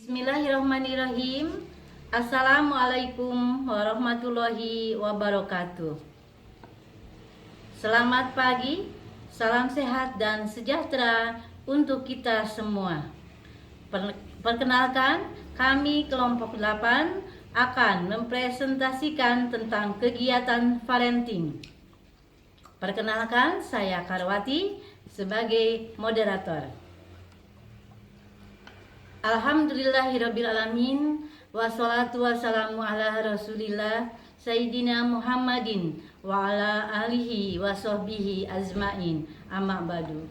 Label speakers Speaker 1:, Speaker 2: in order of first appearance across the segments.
Speaker 1: Bismillahirrahmanirrahim. Assalamualaikum warahmatullahi wabarakatuh. Selamat pagi, salam sehat dan sejahtera untuk kita semua. Perkenalkan, kami kelompok 8 akan mempresentasikan tentang kegiatan parenting. Perkenalkan, saya Karwati sebagai moderator. Alhamdulillahirrabbilalamin. Wassalatu wassalamu ala rasulillah Sayyidina Muhammadin wa ala alihi wa sahbihi azmain, amma ba'du.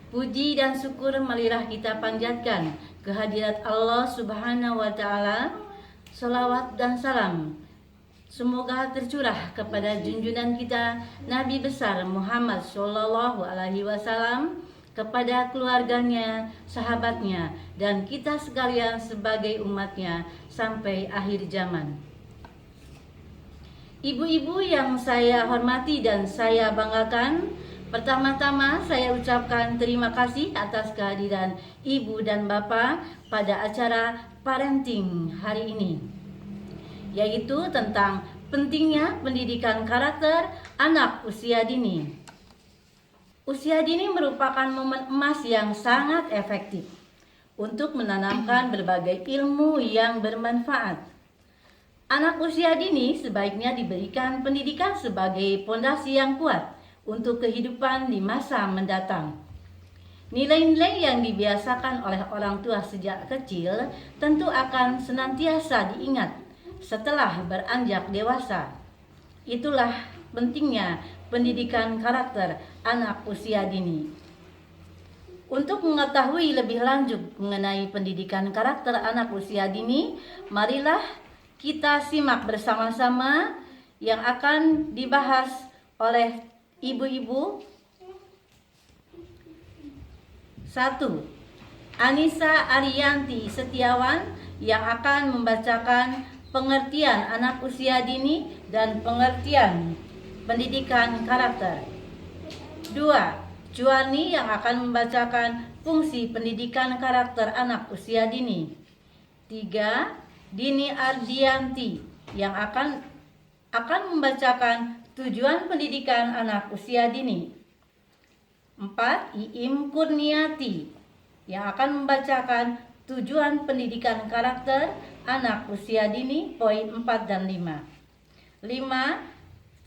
Speaker 1: Puji dan syukur marilah kita panjatkan kehadirat Allah subhanahu wa ta'ala. Salawat dan salam semoga tercurah kepada junjungan kita Nabi besar Muhammad sallallahu alaihi wasallam, kepada keluarganya, sahabatnya, dan kita sekalian sebagai umatnya sampai akhir zaman. Ibu-ibu yang saya hormati dan saya banggakan, pertama-tama saya ucapkan terima kasih atas kehadiran ibu dan bapak pada acara parenting hari ini, yaitu tentang pentingnya pendidikan karakter anak usia dini. Usia dini merupakan momen emas yang sangat efektif untuk menanamkan berbagai ilmu yang bermanfaat. Anak usia dini sebaiknya diberikan pendidikan sebagai pondasi yang kuat untuk kehidupan di masa mendatang. Nilai-nilai yang dibiasakan oleh orang tua sejak kecil tentu akan senantiasa diingat setelah beranjak dewasa. Itulah pentingnya pendidikan karakter anak usia dini. Untuk mengetahui lebih lanjut mengenai pendidikan karakter anak usia dini, marilah kita simak bersama-sama yang akan dibahas oleh ibu-ibu. 1. Anissa Ariyanti Setiawan yang akan membacakan pengertian anak usia dini dan pengertian pendidikan karakter. 2. Juwarni yang akan membacakan fungsi pendidikan karakter anak usia dini. 3. Dini Ardianti yang akan membacakan tujuan pendidikan anak usia dini. 4. Iim Kurniati yang akan membacakan tujuan pendidikan karakter anak usia dini poin 4 dan 5. 5.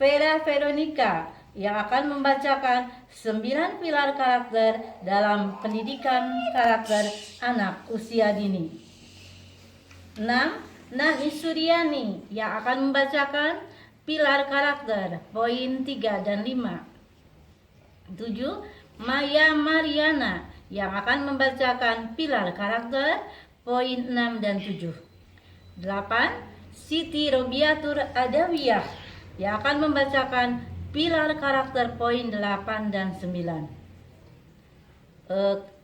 Speaker 1: Vera Veronica yang akan membacakan 9 pilar karakter dalam pendidikan karakter anak usia dini. 6. Nani Suryani yang akan membacakan pilar karakter poin 3 dan 5. 7. Maya Mariana yang akan membacakan pilar karakter poin 6 dan 7. 8. Siti Robiatur Adawiyah yang akan membacakan pilar karakter poin 8 dan 9.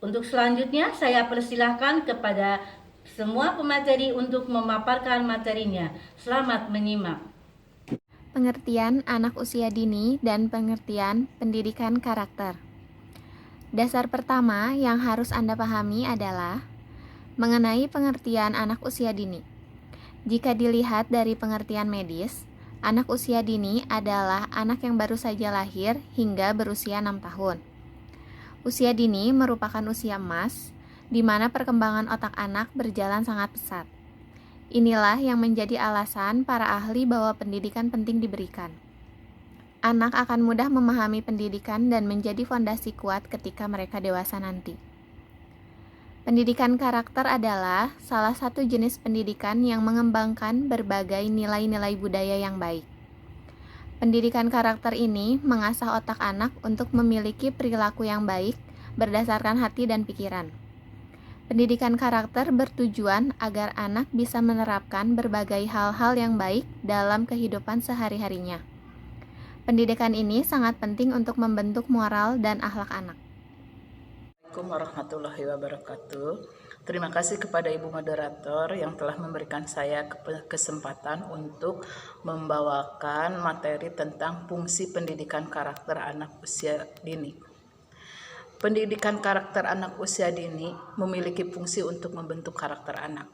Speaker 1: Untuk selanjutnya saya persilahkan kepada semua pemateri untuk memaparkan materinya. Selamat menyimak.
Speaker 2: Pengertian anak usia dini dan pengertian pendidikan karakter. Dasar pertama yang harus Anda pahami adalah mengenai pengertian anak usia dini. Jika dilihat dari pengertian medis, anak usia dini adalah anak yang baru saja lahir hingga berusia 6 tahun. Usia dini merupakan usia emas, di mana perkembangan otak anak berjalan sangat pesat. Inilah yang menjadi alasan para ahli bahwa pendidikan penting diberikan. Anak akan mudah memahami pendidikan dan menjadi fondasi kuat ketika mereka dewasa nanti. Pendidikan karakter adalah salah satu jenis pendidikan yang mengembangkan berbagai nilai-nilai budaya yang baik. Pendidikan karakter ini mengasah otak anak untuk memiliki perilaku yang baik berdasarkan hati dan pikiran. Pendidikan karakter bertujuan agar anak bisa menerapkan berbagai hal-hal yang baik dalam kehidupan sehari-harinya. Pendidikan ini sangat penting untuk membentuk moral dan akhlak anak.
Speaker 3: Assalamualaikum warahmatullahi wabarakatuh. Terima kasih kepada Ibu Moderator yang telah memberikan saya kesempatan untuk membawakan materi tentang fungsi pendidikan karakter anak usia dini. Pendidikan karakter anak usia dini memiliki fungsi untuk membentuk karakter anak.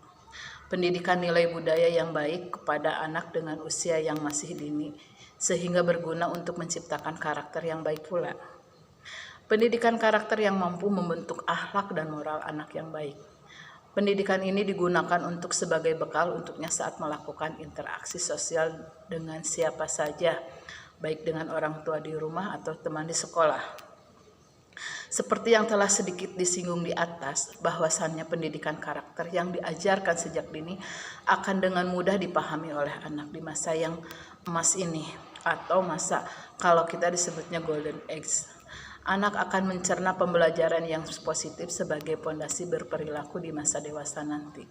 Speaker 3: Pendidikan nilai budaya yang baik kepada anak dengan usia yang masih dini, sehingga berguna untuk menciptakan karakter yang baik pula. Pendidikan karakter yang mampu membentuk akhlak dan moral anak yang baik. Pendidikan ini digunakan untuk sebagai bekal untuknya saat melakukan interaksi sosial dengan siapa saja, baik dengan orang tua di rumah atau teman di sekolah. Seperti yang telah sedikit disinggung di atas, bahwasannya pendidikan karakter yang diajarkan sejak dini akan dengan mudah dipahami oleh anak di masa yang emas ini, atau masa kalau kita disebutnya golden age. Anak akan mencerna pembelajaran yang positif sebagai pondasi berperilaku di masa dewasa nanti.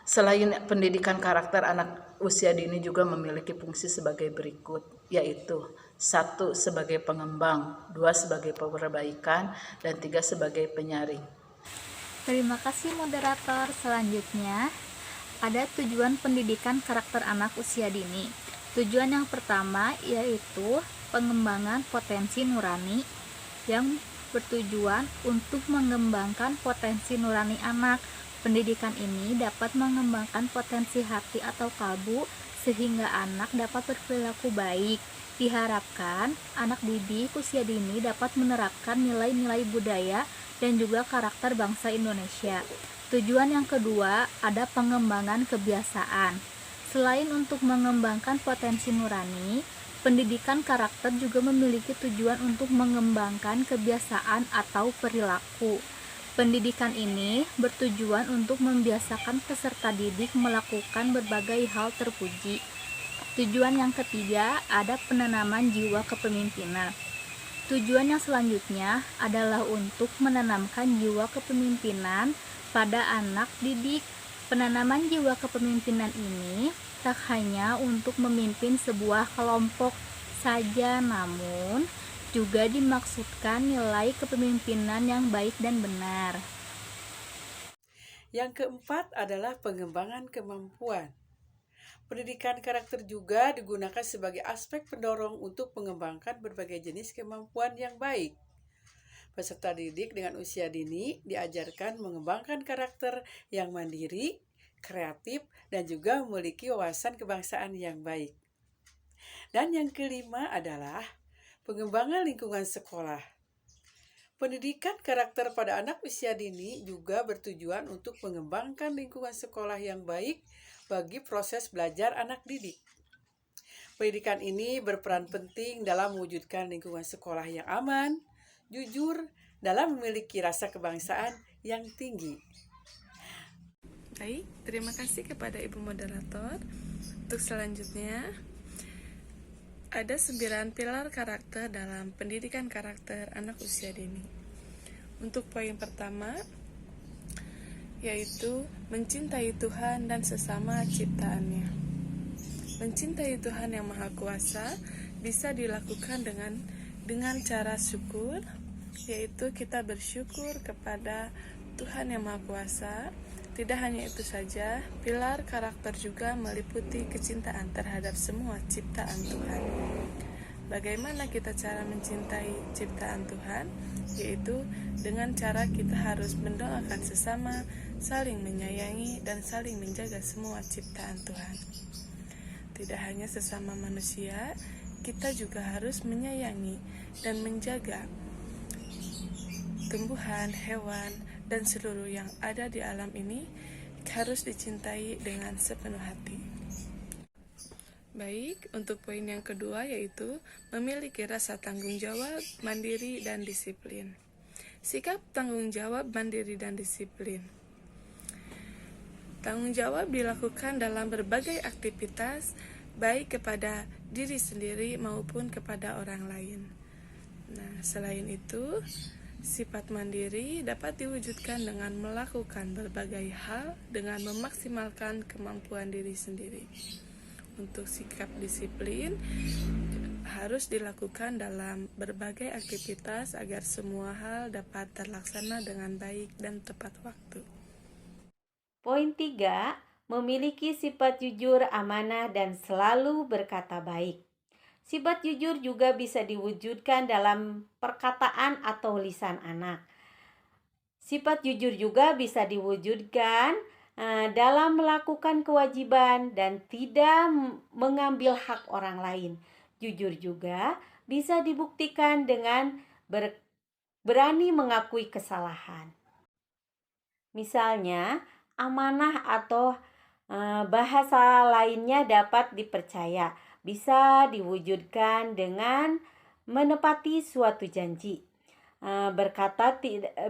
Speaker 3: Selain pendidikan karakter, anak usia dini juga memiliki fungsi sebagai berikut, yaitu 1. Sebagai pengembang, 2. Sebagai perbaikan, dan 3. sebagai penyaring.
Speaker 2: Terima kasih moderator. Selanjutnya, ada tujuan pendidikan karakter anak usia dini. Tujuan yang pertama yaitu pengembangan potensi nurani yang bertujuan untuk mengembangkan potensi nurani anak. Pendidikan ini dapat mengembangkan potensi hati atau kalbu sehingga anak dapat berperilaku baik. Diharapkan anak didik usia dini dapat menerapkan nilai-nilai budaya dan juga karakter bangsa Indonesia. Tujuan yang kedua ada pengembangan kebiasaan. Selain untuk mengembangkan potensi nurani, pendidikan karakter juga memiliki tujuan untuk mengembangkan kebiasaan atau perilaku. Pendidikan ini bertujuan untuk membiasakan peserta didik melakukan berbagai hal terpuji. Tujuan yang ketiga ada penanaman jiwa kepemimpinan. Tujuan yang selanjutnya adalah untuk menanamkan jiwa kepemimpinan pada anak didik. Penanaman jiwa kepemimpinan ini tak hanya untuk memimpin sebuah kelompok saja, namun juga dimaksudkan nilai kepemimpinan yang baik dan benar.
Speaker 4: Yang keempat adalah pengembangan kemampuan. Pendidikan karakter juga digunakan sebagai aspek pendorong untuk mengembangkan berbagai jenis kemampuan yang baik. Peserta didik dengan usia dini diajarkan mengembangkan karakter yang mandiri, kreatif, dan juga memiliki wawasan kebangsaan yang baik. Dan yang kelima adalah pengembangan lingkungan sekolah. Pendidikan karakter pada anak usia dini juga bertujuan untuk mengembangkan lingkungan sekolah yang baik bagi proses belajar anak didik. Pendidikan ini berperan penting dalam mewujudkan lingkungan sekolah yang aman, jujur, dalam memiliki rasa kebangsaan yang tinggi.
Speaker 5: Baik, terima kasih kepada Ibu Moderator. Untuk selanjutnya, ada 9 pilar karakter dalam pendidikan karakter anak usia dini. Untuk poin pertama, yaitu mencintai Tuhan dan sesama ciptaannya. Mencintai Tuhan yang Maha Kuasa bisa dilakukan dengan cara syukur, yaitu kita bersyukur kepada Tuhan yang Maha Kuasa. Tidak hanya itu saja, pilar karakter juga meliputi kecintaan terhadap semua ciptaan Tuhan. Bagaimana kita cara mencintai ciptaan Tuhan? Yaitu dengan cara kita harus mendoakan sesama, saling menyayangi, dan saling menjaga semua ciptaan Tuhan. Tidak hanya sesama manusia, kita juga harus menyayangi dan menjaga tumbuhan, hewan, dan seluruh yang ada di alam ini harus dicintai dengan sepenuh hati. Baik, untuk poin yang kedua yaitu memiliki rasa tanggung jawab, mandiri, dan disiplin. Sikap tanggung jawab, mandiri, dan disiplin. Tanggung jawab dilakukan dalam berbagai aktivitas, baik kepada diri sendiri maupun kepada orang lain. Nah, selain itu, sifat mandiri dapat diwujudkan dengan melakukan berbagai hal dengan memaksimalkan kemampuan diri sendiri. Untuk sikap disiplin harus dilakukan dalam berbagai aktivitas agar semua hal dapat terlaksana dengan baik dan tepat waktu.
Speaker 6: Poin 3, memiliki sifat jujur, amanah, dan selalu berkata baik. Sifat jujur juga bisa diwujudkan dalam perkataan atau lisan anak. Sifat jujur juga bisa diwujudkan dalam melakukan kewajiban dan tidak mengambil hak orang lain. Jujur juga bisa dibuktikan dengan berani mengakui kesalahan. Misalnya, amanah atau bahasa lainnya dapat dipercaya, bisa diwujudkan dengan menepati suatu janji. Berkata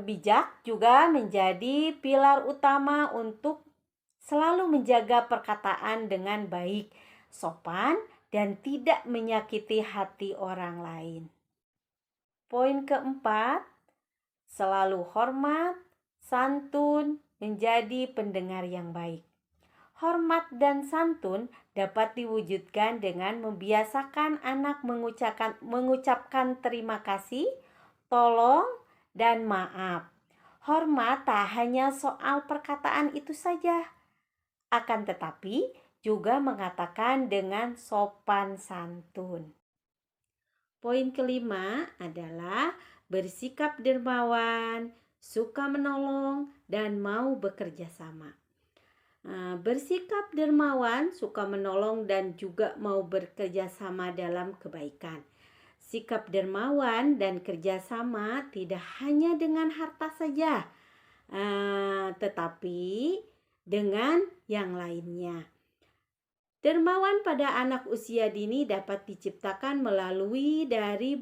Speaker 6: bijak juga menjadi pilar utama untuk selalu menjaga perkataan dengan baik, sopan, dan tidak menyakiti hati orang lain. Poin keempat, selalu hormat, santun, menjadi pendengar yang baik. Hormat dan santun dapat diwujudkan dengan membiasakan anak mengucapkan terima kasih, tolong, dan maaf. Hormat tak hanya soal perkataan itu saja, akan tetapi juga mengatakan dengan sopan santun. Poin kelima adalah bersikap dermawan, suka menolong, dan mau bekerja sama. Bersikap dermawan, suka menolong, dan juga mau bekerja sama dalam kebaikan. Sikap dermawan dan kerjasama tidak hanya dengan harta saja, tetapi dengan yang lainnya. Dermawan pada anak usia dini dapat diciptakan melalui dari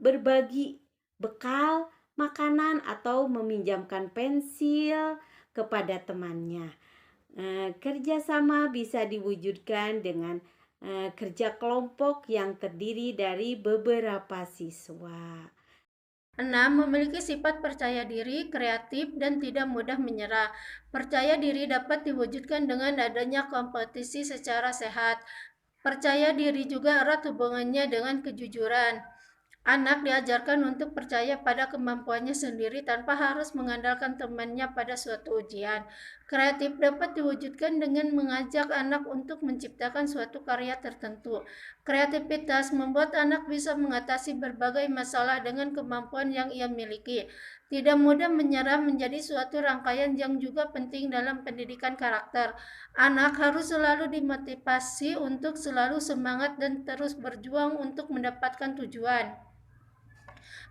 Speaker 6: berbagi bekal, makanan, atau meminjamkan pensil kepada temannya. Kerjasama bisa diwujudkan dengan kerja kelompok yang terdiri dari beberapa siswa.
Speaker 7: 6. Memiliki sifat percaya diri, kreatif, dan tidak mudah menyerah. Percaya diri dapat diwujudkan dengan adanya kompetisi secara sehat. Percaya diri juga erat hubungannya dengan kejujuran. Anak diajarkan untuk percaya pada kemampuannya sendiri tanpa harus mengandalkan temannya pada suatu ujian. Kreatif dapat diwujudkan dengan mengajak anak untuk menciptakan suatu karya tertentu. Kreativitas membuat anak bisa mengatasi berbagai masalah dengan kemampuan yang ia miliki. Tidak mudah menyerah menjadi suatu rangkaian yang juga penting dalam pendidikan karakter. Anak harus selalu dimotivasi untuk selalu semangat dan terus berjuang untuk mendapatkan tujuan.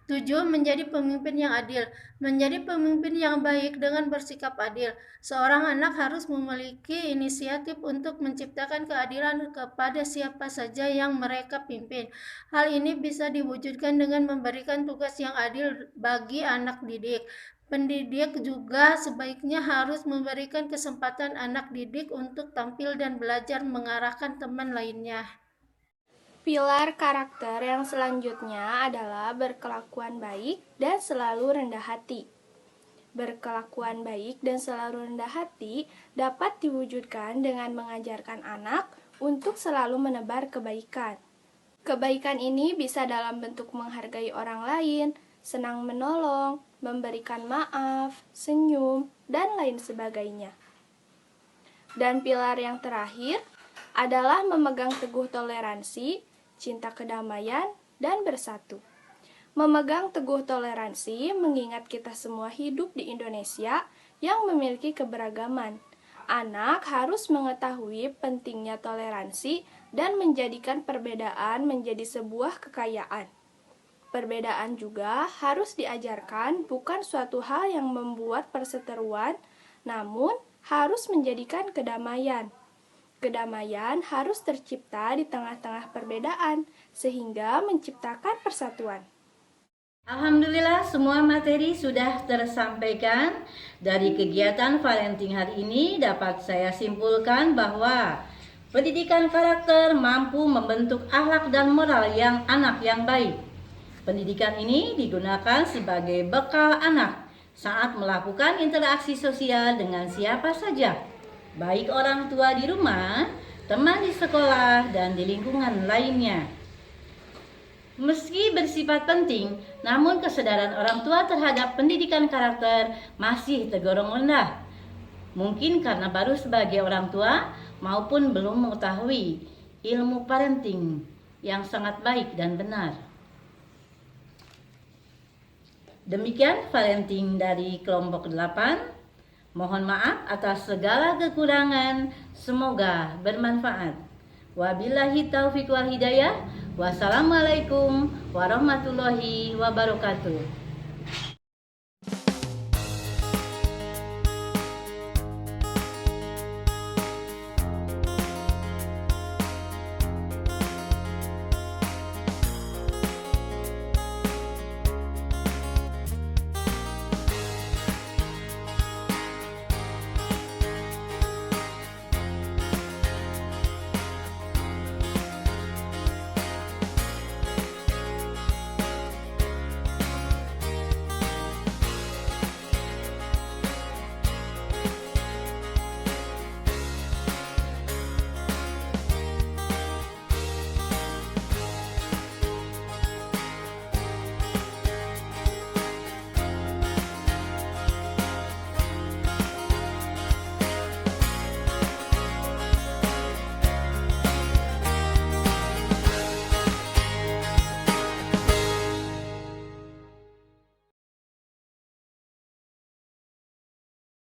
Speaker 7: 7. Menjadi pemimpin yang adil. Menjadi pemimpin yang baik dengan bersikap adil. Seorang anak harus memiliki inisiatif untuk menciptakan keadilan kepada siapa saja yang mereka pimpin. Hal ini bisa diwujudkan dengan memberikan tugas yang adil bagi anak didik. Pendidik juga sebaiknya harus memberikan kesempatan anak didik untuk tampil dan belajar mengarahkan teman lainnya.
Speaker 8: Pilar karakter yang selanjutnya adalah berkelakuan baik dan selalu rendah hati. Berkelakuan baik dan selalu rendah hati dapat diwujudkan dengan mengajarkan anak untuk selalu menebar kebaikan. Kebaikan ini bisa dalam bentuk menghargai orang lain, senang menolong, memberikan maaf, senyum, dan lain sebagainya. Dan pilar yang terakhir adalah memegang teguh toleransi, cinta kedamaian, dan bersatu. Memegang teguh toleransi mengingat kita semua hidup di Indonesia yang memiliki keberagaman. Anak harus mengetahui pentingnya toleransi dan menjadikan perbedaan menjadi sebuah kekayaan. Perbedaan juga harus diajarkan bukan suatu hal yang membuat perseteruan, namun harus menjadikan kedamaian. Kedamaian harus tercipta di tengah-tengah perbedaan, sehingga menciptakan persatuan.
Speaker 1: Alhamdulillah, semua materi sudah tersampaikan. Dari kegiatan Parenting hari ini dapat saya simpulkan bahwa pendidikan karakter mampu membentuk akhlak dan moral anak yang baik. Pendidikan ini digunakan sebagai bekal anak saat melakukan interaksi sosial dengan siapa saja, baik orang tua di rumah, teman di sekolah, dan di lingkungan lainnya. Meski bersifat penting, namun kesadaran orang tua terhadap pendidikan karakter masih tergolong rendah. Mungkin karena baru sebagai orang tua maupun belum mengetahui ilmu parenting. yang sangat baik dan benar. Demikian parenting dari kelompok 8. Mohon maaf atas segala kekurangan, semoga bermanfaat. Wabillahi taufiq wal hidayah. Wassalamualaikum warahmatullahi wabarakatuh.